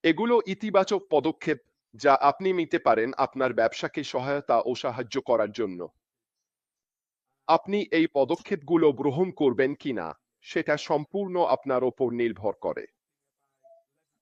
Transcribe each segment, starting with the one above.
এগুলো ইতিবাচক পদক্ষেপ যা আপনি নিতে পারেন আপনার ব্যবসাকে সহায়তা ও সাহায্য করার জন্য। আপনি এই পদক্ষেপগুলো গ্রহণ করবেন কিনা সেটা সম্পূর্ণ আপনার ওপর নির্ভর করে।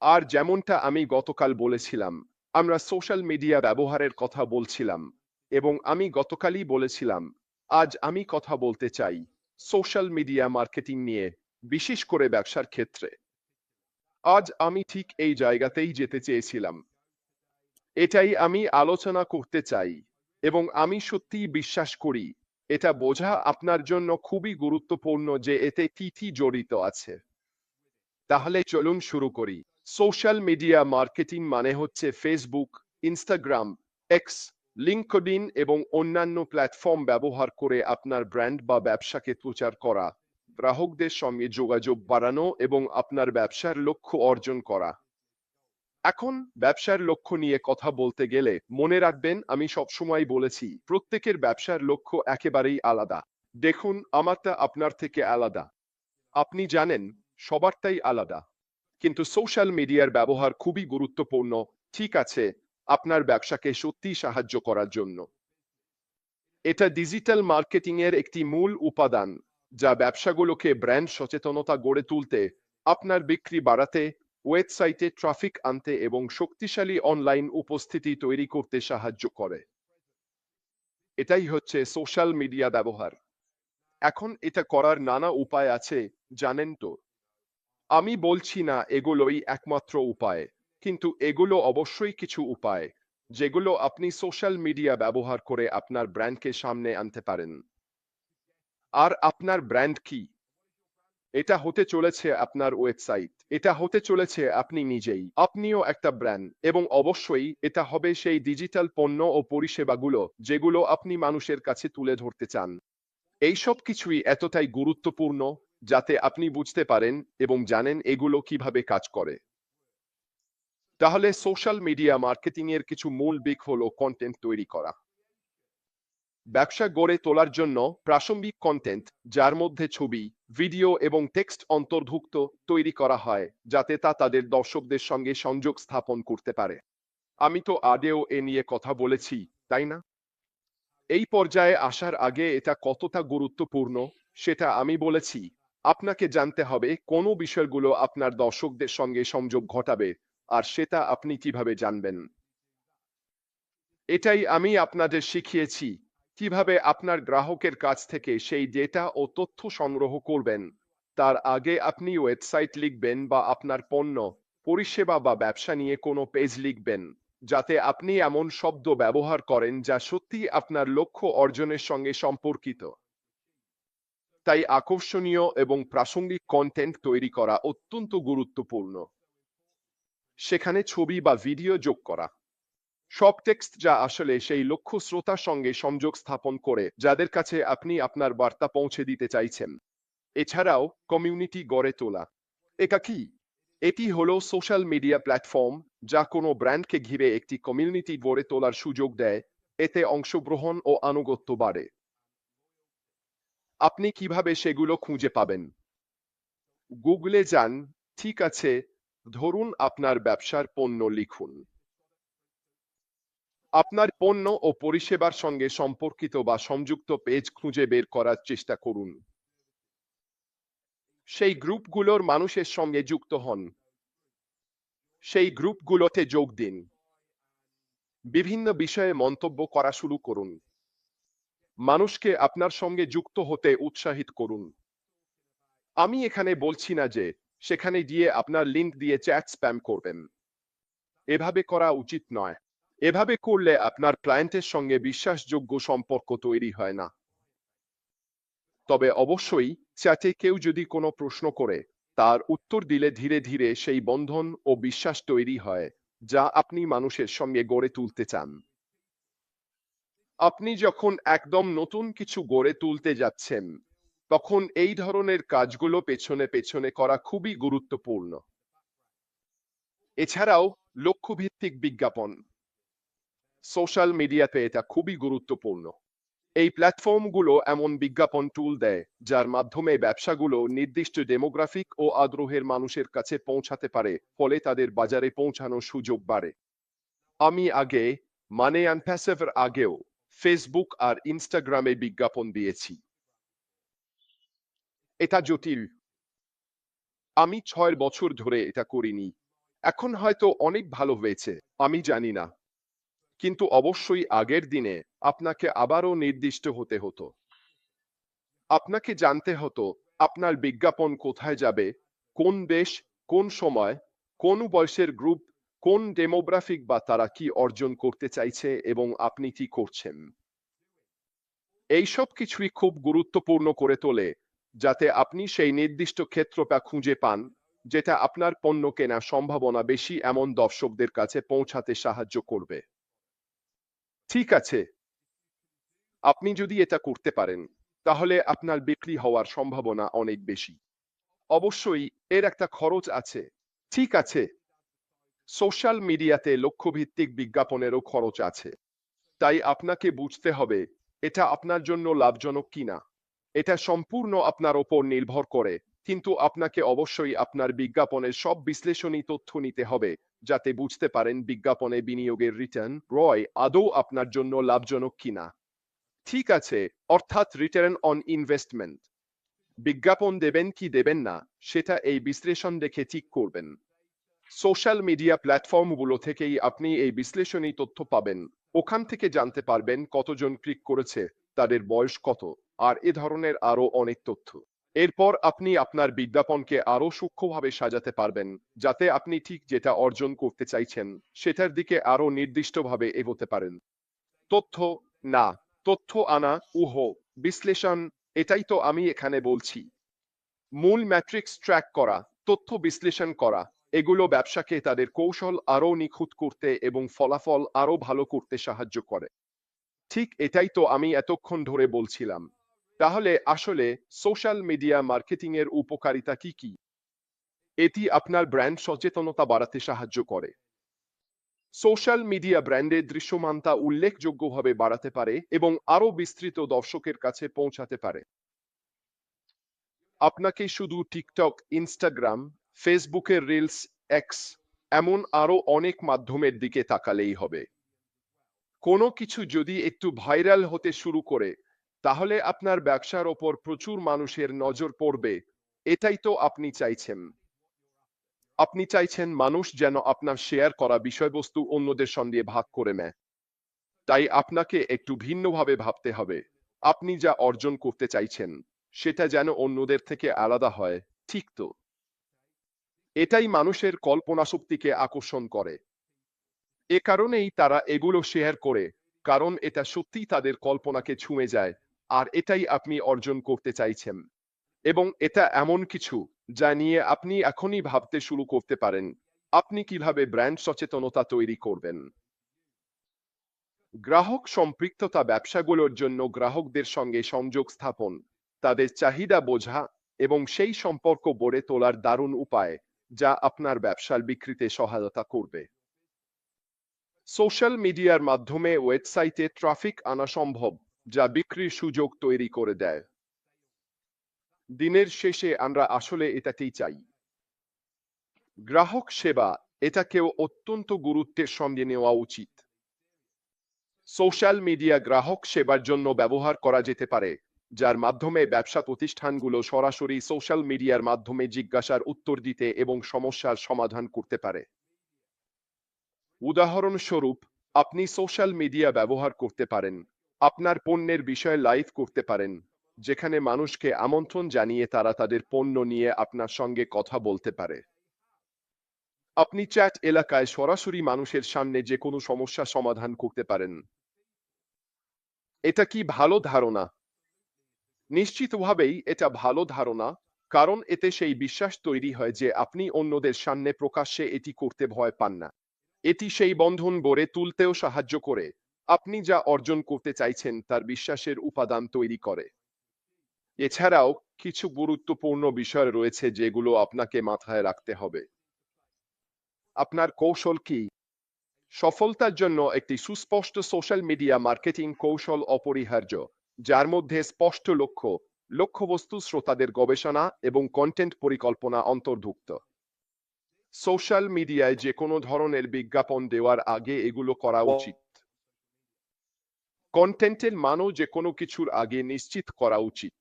আর যেমনটা আমি গতকাল বলেছিলাম, আমরা সোশ্যাল মিডিয়া ব্যবহারের কথা বলছিলাম এবং আমি গতকালই বলেছিলাম, আজ আমি কথা বলতে চাই সোশ্যাল মিডিয়া মার্কেটিং নিয়ে, বিশেষ করে ব্যবসার ক্ষেত্রে। আজ আমি ঠিক এই জায়গাতেই যেতে চেয়েছিলাম। এটাই আমি আলোচনা করতে চাই এবং আমি সত্যিই বিশ্বাস করি এটা বোঝা আপনার জন্য খুবই গুরুত্বপূর্ণ যে এতে কি কি জড়িত আছে। তাহলে চলুন শুরু করি। সোশ্যাল মিডিয়া মার্কেটিং মানে হচ্ছে ফেসবুক, ইনস্টাগ্রাম, এক্স, লিঙ্কডইন এবং অন্যান্য প্ল্যাটফর্ম ব্যবহার করে আপনার ব্র্যান্ড বা ব্যবসাকে প্রচার করা, গ্রাহকদের সঙ্গে যোগাযোগ বাড়ানো এবং আপনার ব্যবসার লক্ষ্য অর্জন করা। এখন ব্যবসার লক্ষ্য নিয়ে কথা বলতে গেলে মনে রাখবেন, আমি সবসময় বলেছি প্রত্যেকের ব্যবসার লক্ষ্য একেবারেই আলাদা। দেখুন, আমারটা আপনার থেকে আলাদা। আপনি জানেন, সবারটাই আলাদা। কিন্তু সোশ্যাল মিডিয়ার ব্যবহার খুবই গুরুত্বপূর্ণ, ঠিক আছে, আপনার ব্যবসাকে সত্যি সাহায্য করার জন্য। এটা ডিজিটাল মার্কেটিং এর একটি মূল উপাদান যা ব্যবসাগুলোকে ব্র্যান্ড সচেতনতা গড়ে তুলতে, আপনার বিক্রি বাড়াতে, ওয়েবসাইটে ট্রাফিক আনতে এবং শক্তিশালী অনলাইন উপস্থিতি তৈরি করতে সাহায্য করে। এটাই হচ্ছে সোশ্যাল মিডিয়া ব্যবহার। এখন এটা করার নানা উপায় আছে, জানেন তো। আমি বলছি না এগুলোই একমাত্র উপায়, কিন্তু এগুলো অবশ্যই কিছু উপায় যেগুলো আপনি সোশ্যাল মিডিয়া ব্যবহার করে আপনার ব্র্যান্ডকে সামনে আনতে পারেন। আর আপনার ব্র্যান্ড কি? এটা হতে চলেছে আপনার ওয়েবসাইট, এটা হতে চলেছে আপনি নিজেই, আপনিও একটা ব্র্যান্ড, এবং অবশ্যই এটা হবে সেই ডিজিটাল পণ্য ও পরিষেবাগুলো যেগুলো আপনি মানুষের কাছে তুলে ধরতে চান। এইসব কিছুই এতটাই গুরুত্বপূর্ণ যাতে আপনি বুঝতে পারেন এবং জানেন এগুলো কিভাবে কাজ করে। তাহলে সোশ্যাল মিডিয়া মার্কেটিং এর কিছু মূল দিক হলো কন্টেন্ট তৈরি করা। ব্যবসা গড়ে তোলার জন্য প্রাসঙ্গিক কন্টেন্ট, যার মধ্যে ছবি, ভিডিও এবং টেক্সট অন্তর্ভুক্ত, তৈরি করা হয় যাতে তা তাদের দর্শকদের সঙ্গে সংযোগ স্থাপন করতে পারে। আমি তো আগেও এ নিয়ে কথা বলেছি, তাই না? এই পর্যায়ে আসার আগে এটা কতটা গুরুত্বপূর্ণ সেটা আমি বলেছি। আপনাকে জানতে হবে কোন বিষয়গুলো আপনার দর্শকদের সঙ্গে সংযোগ ঘটাবে, আর সেটা আপনি কিভাবে জানবেন। এটাই আমি আপনাদের শিখিয়েছি, কিভাবে আপনার গ্রাহকের কাছ থেকে সেই ডেটা ও তথ্য সংগ্রহ করবেন। তার আগে আপনি ওয়েবসাইট লিখবেন বা আপনার পণ্য, পরিষেবা বা ব্যবসা নিয়ে কোনো পেজ লিখবেন, যাতে আপনি এমন শব্দ ব্যবহার করেন যা সত্যি আপনার লক্ষ্য অর্জনের সঙ্গে সম্পর্কিত। তাই আকর্ষণীয় এবং প্রাসঙ্গিক কন্টেন্ট তৈরি করা অত্যন্ত গুরুত্বপূর্ণ। সেখানে ছবি বা ভিডিও যোগ করা, সব টেক্সট যা আসলে সেই লক্ষ্য শ্রোতার সঙ্গে সংযোগ স্থাপন করে যাদের কাছে আপনি আপনার বার্তা পৌঁছে দিতে চাইছেন। এছাড়াও কমিউনিটি গড়ে তোলা। এটা কি? এটি হলো সোশ্যাল মিডিয়া প্ল্যাটফর্ম যা কোনো ব্র্যান্ডকে ঘিরে একটি কমিউনিটি গড়ে তোলার সুযোগ দেয়। এতে অংশগ্রহণ ও আনুগত্য বাড়ে। আপনি কিভাবে সেগুলো খুঁজে পাবেন? গুগলে যান, ঠিক আছে, ধরুন আপনার ব্যবসার পণ্য লিখুন। আপনার পণ্য ও পরিষেবার সঙ্গে সম্পর্কিত বা সংযুক্ত পেজ খুঁজে বের করার চেষ্টা করুন। সেই গ্রুপগুলোর মানুষের সঙ্গে যুক্ত হন। সেই গ্রুপগুলোতে যোগ দিন। বিভিন্ন বিষয়ে মন্তব্য করা শুরু করুন। মানুষকে আপনার সঙ্গে যুক্ত হতে উৎসাহিত করুন। আমি এখানে বলছি না যে সেখানে গিয়ে আপনার লিংক দিয়ে চ্যাট স্প্যাম করবেন। এভাবে করা উচিত নয়। এভাবে করলে আপনার ক্লায়েন্টের সঙ্গে বিশ্বাসযোগ্য সম্পর্ক তৈরি হয় না। তবে অবশ্যই চ্যাটে কেউ যদি কোনো প্রশ্ন করে তার উত্তর দিলে ধীরে ধীরে সেই বন্ধন ও বিশ্বাস তৈরি হয় যা আপনি মানুষের সঙ্গে গড়ে তুলতে চান। আপনি যখন একদম নতুন কিছু গড়ে তুলতে যাচ্ছেন, তখন এই ধরনের কাজগুলো পেছনে পেছনে করা খুবই গুরুত্বপূর্ণ। এছাড়াও লক্ষ্যভিত্তিক বিজ্ঞাপন, সোশ্যাল মিডিয়াতে এটা খুবই গুরুত্বপূর্ণ। এই প্ল্যাটফর্মগুলো এমন বিজ্ঞাপন টুল দেয় যার মাধ্যমে ব্যবসাগুলো নির্দিষ্ট ডেমোগ্রাফিক ও আগ্রহের মানুষের কাছে পৌঁছাতে পারে, ফলে তাদের বাজারে পৌঁছানোর সুযোগ বাড়ে। আমি আগে মানে আনপ্যাসেভের আগেও ফেসবুক আর ইনস্টাগ্রামে বিজ্ঞাপন দিয়েছি। এটা জটিল। আমি 6 বছর ধরে এটা করিনি। এখন হয়তো অনেক ভালো হয়েছে, আমি জানি না। কিন্তু অবশ্যই আগের দিনে আপনাকে আবারও নির্দিষ্ট হতে হতো। আপনাকে জানতে হতো আপনার বিজ্ঞাপন কোথায় যাবে, কোন দেশ, কোন সময়, কোন বয়সের গ্রুপ, কোন ডেমোগ্রাফিক বা তারা কি অর্জন করতে চাইছে এবং আপনি কি করছেন। এইসব কিছুই খুব গুরুত্বপূর্ণ করে তোলে যাতে আপনি সেই নির্দিষ্ট ক্ষেত্রটা খুঁজে পান যেটা আপনার পণ্য কেনার সম্ভাবনা বেশি এমন দর্শকদের কাছে পৌঁছাতে সাহায্য করবে। ঠিক আছে, আপনি যদি এটা করতে পারেন তাহলে আপনার বিক্রি হওয়ার সম্ভাবনা অনেক বেশি। অবশ্যই এর একটা খরচ আছে। ঠিক আছে, সোশ্যাল মিডিয়াতে লক্ষ্যভিত্তিক বিজ্ঞাপনেরও খরচ আছে। তাই আপনাকে বুঝতে হবে এটা আপনার জন্য লাভজনক কিনা। এটা সম্পূর্ণ আপনার ওপর নির্ভর করে, কিন্তু আপনাকে অবশ্যই আপনার বিজ্ঞাপনের সব বিশ্লেষণী তথ্য নিতে হবে যাতে বুঝতে পারেন বিজ্ঞাপনে বিনিয়োগের রিটার্ন রয় আদৌ আপনার জন্য লাভজনক কিনা। ঠিক আছে, অর্থাৎ রিটার্ন অন ইনভেস্টমেন্ট। বিজ্ঞাপন দেবেন কি দেবেন না সেটা এই বিশ্লেষণ দেখে ঠিক করবেন। সোশ্যাল মিডিয়া প্ল্যাটফর্মগুলো থেকেই আপনি এই বিশ্লেষণী তথ্য পাবেন। ওখান থেকে জানতে পারবেন কতজন ক্লিক করেছে, তাদের বয়স কত, আর এ ধরনের আরো অনেক তথ্য। এরপর আপনি আপনার বিজ্ঞাপনকে আরো সূক্ষ্মভাবে সাজাতে পারবেন যাতে আপনি ঠিক যেটা অর্জন করতে চাইছেন সেটার দিকে আরো নির্দিষ্টভাবে এগোতে পারেন। তথ্য না, তথ্য আনা, বিশ্লেষণ, এটাই তো আমি এখানে বলছি। মূল ম্যাট্রিক্স ট্র্যাক করা, তথ্য বিশ্লেষণ করা, এগুলো ব্যবসাকে তাদের কৌশল আরো নিখুঁত করতে এবং ফলাফল আরো ভালো করতে সাহায্য করে। ঠিক এটাই তো আমি এতক্ষণ ধরে বলছিলাম। তাহলে আসলে সোশ্যাল মিডিয়া মার্কেটিং এর উপকারিতা কি কি? এটি আপনার ব্র্যান্ড সচেতনতা বাড়াতে সাহায্য করে। সোশ্যাল মিডিয়া ব্র্যান্ডের দৃশ্যমানতা উল্লেখযোগ্যভাবে বাড়াতে পারে এবং আরো বিস্তৃত দর্শকের কাছে পৌঁছাতে পারে। আপনাকে শুধু টিকটক, ইনস্টাগ্রাম, ফেসবুকের রিলস, এক্স এমন আরো অনেক মাধ্যমের দিকে তাকালেই হবে। কোনো কিছু যদি একটু ভাইরাল হতে শুরু করে তাহলে আপনার ব্যবসার ওপর প্রচুর মানুষের নজর পড়বে। এটাই তো আপনি চাইছেন। আপনি চাইছেন মানুষ যেন আপনার শেয়ার করা বিষয়বস্তু অন্যদের সঙ্গে ভাগ করে নেয়। তাই আপনাকে একটু ভিন্নভাবে ভাবতে হবে। আপনি যা অর্জন করতে চাইছেন সেটা যেন অন্যদের থেকে আলাদা হয়, ঠিক তো? এটাই মানুষের কল্পনাশক্তিকে আকর্ষণ করে। এ কারণেই তারা এগুলো শেয়ার করে, কারণ এটা সত্যিই তাদের কল্পনাকে ছুঁয়ে যায়, আর এটাই আপনি অর্জন করতে চাইছেন। এবং এটা এমন কিছু যা নিয়ে আপনি এখনই ভাবতে শুরু করতে পারেন। আপনি কিভাবে ব্র্যান্ড সচেতনতা তৈরি করবেন। গ্রাহক সম্পৃক্ততা ব্যবসাগুলোর জন্য গ্রাহকদের সঙ্গে সংযোগ স্থাপন, তাদের চাহিদা বোঝা এবং সেই সম্পর্ক গড়ে তোলার দারুণ উপায় যা আপনার ব্যবসার বিক্রিতে সহায়তা করবে। সোশ্যাল মিডিয়ার মাধ্যমে ওয়েবসাইটে ট্রাফিক আনা সম্ভব, যা বিক্রির সুযোগ তৈরি করে দেয়। দিনের শেষে আমরা আসলে এটাতেই চাই। গ্রাহক সেবা, এটাকেও অত্যন্ত গুরুত্বের সঙ্গে নেওয়া উচিত। সোশ্যাল মিডিয়া গ্রাহক সেবার জন্য ব্যবহার করা যেতে পারে, যার মাধ্যমে ব্যবসা প্রতিষ্ঠানগুলো সরাসরি সোশ্যাল মিডিয়ার মাধ্যমে জিজ্ঞাসার উত্তর দিতে এবং সমস্যার সমাধান করতে পারে। উদাহরণস্বরূপ, আপনি সোশ্যাল মিডিয়া ব্যবহার করতে পারেন, আপনার পণ্যের বিষয়ে লাইভ করতে পারেন, যেখানে মানুষকে আমন্ত্রণ জানিয়ে তারা তাদের পণ্য নিয়ে আপনার সঙ্গে কথা বলতে পারে। আপনি চ্যাট এলাকায় সরাসরি মানুষের সামনে যে কোনো সমস্যা সমাধান করতে পারেন। এটা কি ভালো ধারণা? নিশ্চিতভাবেই এটা ভালো ধারণা, কারণ এতে সেই বিশ্বাস তৈরি হয় যে আপনি অন্যদের সামনে প্রকাশ্যে এটি করতে ভয় পান না। এটি সেই বন্ধন গড়ে তুলতেও সাহায্য করে। আপনি যা অর্জন করতে চাইছেন তার বিশ্বাসের উপাদান তৈরি করে। এছাড়াও কিছু গুরুত্বপূর্ণ বিষয় রয়েছে যেগুলো আপনাকে মাথায় রাখতে হবে। আপনার কৌশল কি? সফলতার জন্য একটি সুস্পষ্ট সোশ্যাল মিডিয়া মার্কেটিং কৌশল অপরিহার্য, যার মধ্যে স্পষ্ট লক্ষ্য, লক্ষ্যবস্তু, শ্রোতাদের গবেষণা এবং কন্টেন্ট পরিকল্পনা অন্তর্ভুক্ত। সোশ্যাল মিডিয়ায় যে কোনো ধরনের বিজ্ঞাপন দেওয়ার আগে এগুলো করা উচিত। কন্টেন্টের মানও যে কোনো কিছুর আগে নিশ্চিত করা উচিত।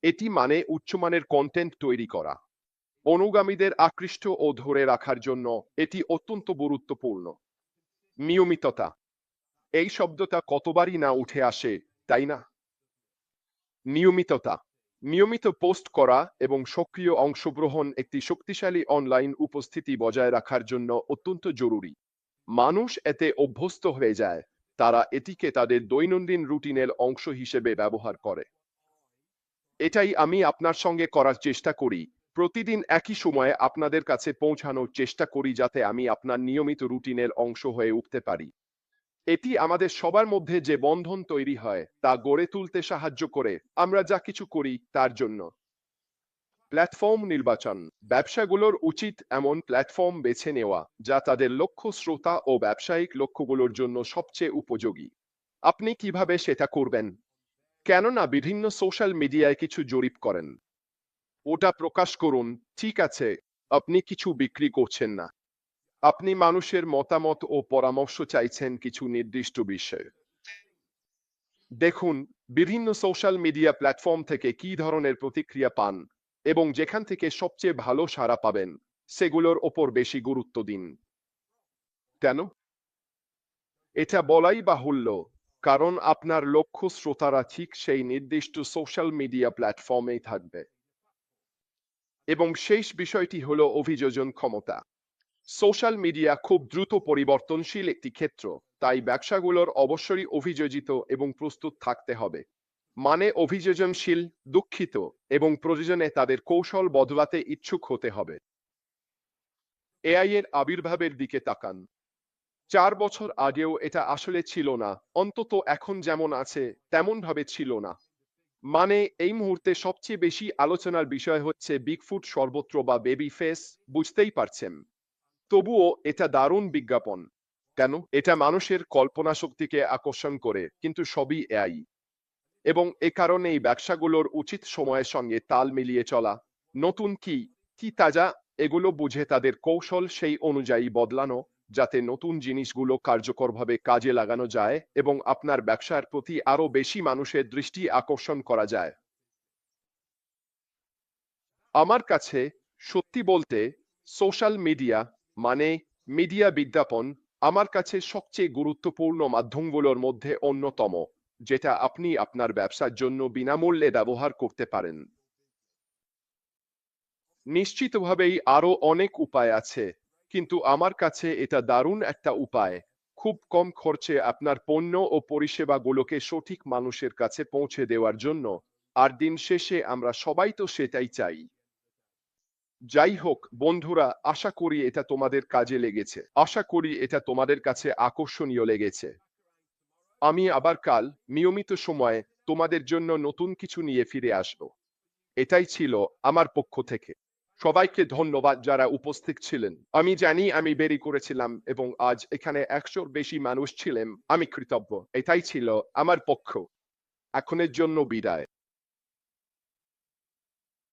এটি মানে উচ্চমানের কন্টেন্ট তৈরি করা। অনুগামীদের আকৃষ্ট ও ধরে রাখার জন্য এটি অত্যন্ত গুরুত্বপূর্ণ। নিয়মিততা, এই শব্দটা কতবারই না উঠে আসে, তাই না? নিয়মিততা, নিয়মিত পোস্ট করা এবং সক্রিয় অংশগ্রহণ একটি শক্তিশালী অনলাইন উপস্থিতি বজায় রাখার জন্য অত্যন্ত জরুরি। মানুষ এতে অভ্যস্ত হয়ে যায়, তারা এটিকে তাদের দৈনন্দিন রুটিনের অংশ হিসেবে ব্যবহার করে। এটাই আমি আপনার সঙ্গে করার চেষ্টা করি। প্রতিদিন একই সময়ে আপনাদের কাছে পৌঁছানোর চেষ্টা করি যাতে আমি আপনার নিয়মিত রুটিনের অংশ হয়ে উঠতে পারি। এটি আমাদের সবার মধ্যে যে বন্ধন তৈরি হয় তা গড়ে তুলতে সাহায্য করে আমরা যা কিছু করি তার জন্য। প্ল্যাটফর্ম নির্বাচন, ব্যবসাগুলোর উচিত এমন প্ল্যাটফর্ম বেছে নেওয়া যা তাদের লক্ষ্য, শ্রোতা ও ব্যবসায়িক লক্ষ্যগুলোর জন্য সবচেয়ে উপযোগী। আপনি কিভাবে সেটা করবেন? কেননা বিভিন্ন সোশ্যাল মিডিয়ায় কিছু জরিপ করেন, ওটা প্রকাশ করুন। ঠিক আছে, আপনি কিছু বিক্রি করছেন না, আপনি মানুষের মতামত ও পরামর্শ চাইছেন কিছু নির্দিষ্ট বিষয়ে। দেখুন বিভিন্ন সোশ্যাল মিডিয়া প্ল্যাটফর্ম থেকে কী ধরনের প্রতিক্রিয়া পান এবং যেখান থেকে সবচেয়ে ভালো সাড়া পাবেন সেগুলোর ওপর বেশি গুরুত্ব দিন। কেন? এটা বলাই বাহুল্য, কারণ আপনার লক্ষ্য শ্রোতারা ঠিক সেই নির্দিষ্ট সোশ্যাল মিডিয়া প্ল্যাটফর্মেই থাকবে। এবং শেষ বিষয়টি হলো অভিযোজন ক্ষমতা। সোশ্যাল মিডিয়া খুব দ্রুত পরিবর্তনশীল একটি ক্ষেত্র, তাই ব্যবসাগুলোর অবশ্যই অভিযোজিত এবং প্রস্তুত থাকতে হবে। মানে অভিযোজনশীল, দুঃখিত, এবং প্রয়োজনে তাদের কৌশল বদলাতে ইচ্ছুক হতে হবে। এআই এর আবির্ভাবের দিকে তাকান। 4 বছর আগেও এটা আসলে ছিল না, অন্তত এখন যেমন আছে তেমনভাবে ছিল না। মানে এই মুহূর্তে সবচেয়ে বেশি আলোচনার বিষয় হচ্ছে বিগফুট সর্বত্র বা বেবি ফেস, বুঝতেই পারছেন। তবুও এটা দারুণ বিজ্ঞাপন। কেন? এটা মানুষের কল্পনা শক্তিকে আকর্ষণ করে, কিন্তু সবই এআই। এবং এ কারণেই ব্যবসাগুলোর উচিত সময়ের সঙ্গে তাল মিলিয়ে চলা। নতুন কি, কি তাজা, এগুলো বুঝে তাদের কৌশল সেই অনুযায়ী বদলানো, যাতে নতুন জিনিসগুলো কার্যকরভাবে কাজে লাগানো যায় এবং আপনার ব্যবসার প্রতি আরো বেশি মানুষের দৃষ্টি আকর্ষণ করা যায়। আমার কাছে সত্যি বলতে সোশ্যাল মিডিয়া মানে মিডিয়া বিজ্ঞাপন আমার কাছে সবচেয়ে গুরুত্বপূর্ণ মাধ্যমগুলোর মধ্যে অন্যতম, যেটা আপনি আপনার ব্যবসার জন্য বিনামূল্যে ব্যবহার করতে পারেন। নিশ্চিতভাবেই আরো অনেক উপায় আছে, কিন্তু আমার কাছে এটা দারুণ একটা উপায়, খুব কম খরচে আপনার পণ্য ও পরিষেবাগুলোকে সঠিক মানুষের কাছে পৌঁছে দেওয়ার জন্য। আর দিন শেষে আমরা সবাই তো সেটাই চাই। যাই হোক বন্ধুরা, আশা করি এটা তোমাদের কাজে লেগেছে, আশা করি এটা তোমাদের কাছে আকর্ষণীয় লেগেছে। আমি আবার কাল নিয়মিত সময়ে তোমাদের জন্য নতুন কিছু নিয়ে ফিরে আসব। এটাই ছিল আমার পক্ষ থেকে। সবাইকে ধন্যবাদ যারা উপস্থিত ছিলেন। আমি জানি আমি দেরি করেছিলাম এবং আজ এখানে 100-র বেশি মানুষ ছিলেন, আমি কৃতজ্ঞ। এটাই ছিল আমার পক্ষ। এখনের জন্য বিদায়।